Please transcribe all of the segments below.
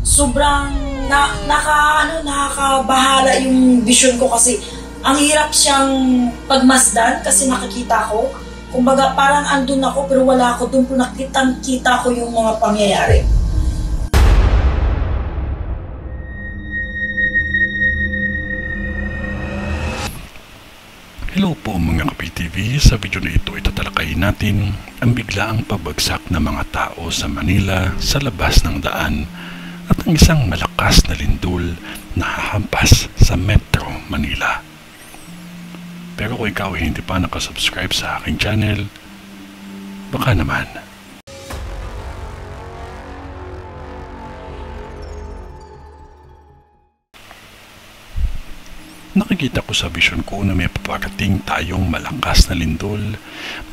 sobrang nakakabahala yung vision ko kasi ang hirap siyang pagmasdan kasi nakikita ko. Kumbaga parang andun ako pero wala ako, doon ko nakita ko yung mga pangyayari. Hello po mga ka-PTV, sa video na ito itatalakayin natin ang biglaang pabagsak ng mga tao sa Manila sa labas ng daan at ang isang malakas na lindol na hahampas sa Metro Manila. Pero kung ikaw ay hindi pa nakasubscribe sa aking channel, baka naman. Nakikita ko sa vision ko na may paparating tayong malakas na lindol.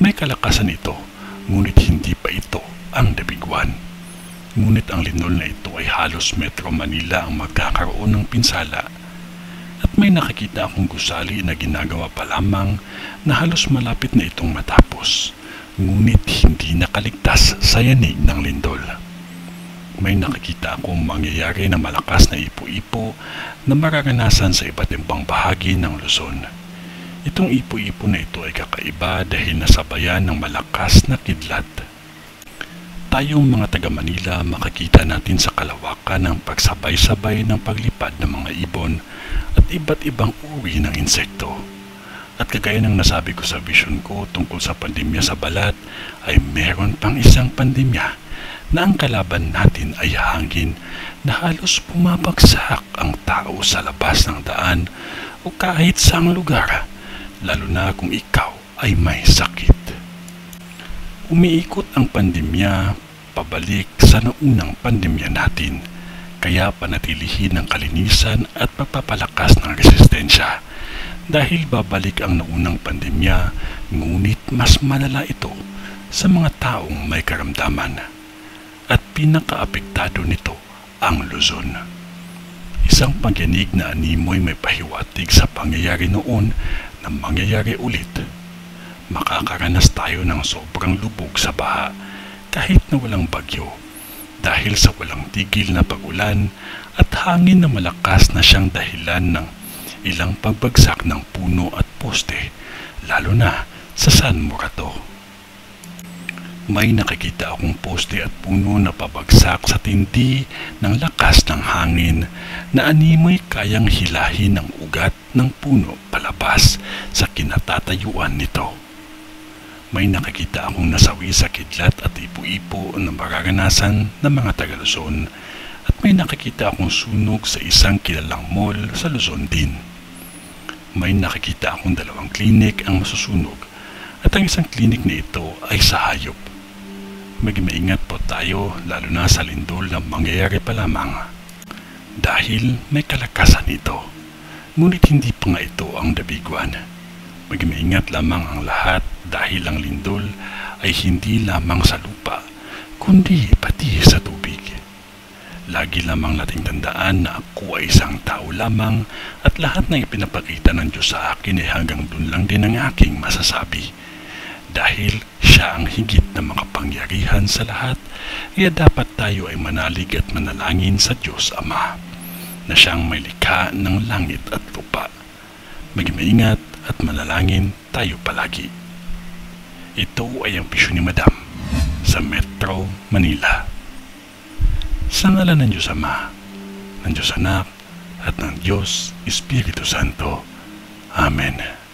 May kalakasan ito, ngunit hindi pa ito ang the big one. Ngunit ang lindol na ito ay halos Metro Manila ang magkakaroon ng pinsala. At may nakikita akong gusali na ginagawa pa lamang na halos malapit na itong matapos. Ngunit hindi nakaligtas sa yanig ng lindol. May nakikita akong mangyayari na malakas na ipo-ipo na mararanasan sa iba't ibang bahagi ng Luzon. Itong ipo-ipo na ito ay kakaiba dahil nasabayan ng malakas na kidlat. Tayong mga taga Manila, makikita natin sa kalawakan ng pagsabay-sabay ng paglipad ng mga ibon at iba't ibang uri ng insekto. At kagaya ng nasabi ko sa vision ko tungkol sa pandemya sa balat, ay meron pang isang pandemya na ang kalaban natin ay hangin na halos bumabagsak ang tao sa labas ng daan o kahit saang lugar, lalo na kung ikaw ay may sakit. Umiikot ang pandemya pabalik sa naunang pandemya natin, kaya panatilihin ang kalinisan at pagpapalakas ng resistensya dahil babalik ang naunang pandemya, ngunit mas malala ito sa mga taong may karamdaman. At pinakaapektado nito ang Luzon. Isang pagyanig na animoy may pahiwatig sa pangyayari noon na mangyayari ulit. Makakaranas tayo ng sobrang lubog sa baha kahit na walang bagyo dahil sa walang tigil na pag-ulan at hangin na malakas na siyang dahilan ng ilang pagbagsak ng puno at poste, lalo na sa San Morato. May nakikita akong poste at puno na pabagsak sa tindi ng lakas ng hangin na animoy kayang hilahin ang ugat ng puno palabas sa kinatatayuan nito. May nakikita akong nasawi sa kidlat at ipo-ipo na mararanasan ng mga taga Luzon at may nakikita akong sunog sa isang kilalang mall sa Luzon din. May nakikita akong 2 klinik ang masusunog at ang isang klinik na ito ay sa hayop. Mag-maingat po tayo lalo na sa lindol na mangyayari pa lamang dahil may kalakasan ito, ngunit hindi pa nga ito ang the big one. Mag-maingat lamang ang lahat dahil ang lindol ay hindi lamang sa lupa kundi pati sa tubig. Lagi lamang nating tandaan na ako ay isang tao lamang at lahat ng ipinapakita ng Diyos sa akin ay hanggang dun lang din ang aking masasabi. Dahil siya ang higit na makapangyarihan sa lahat, kaya dapat tayo ay manalig at manalangin sa Diyos Ama, na siyang may likha ng langit at lupa. Mag-maingat at manalangin tayo palagi. Ito ay ang bisyon ni Madam sa Metro Manila. Sa ngalan ng Diyos Ama, ng Diyos Anak, at ng Diyos Espiritu Santo. Amen.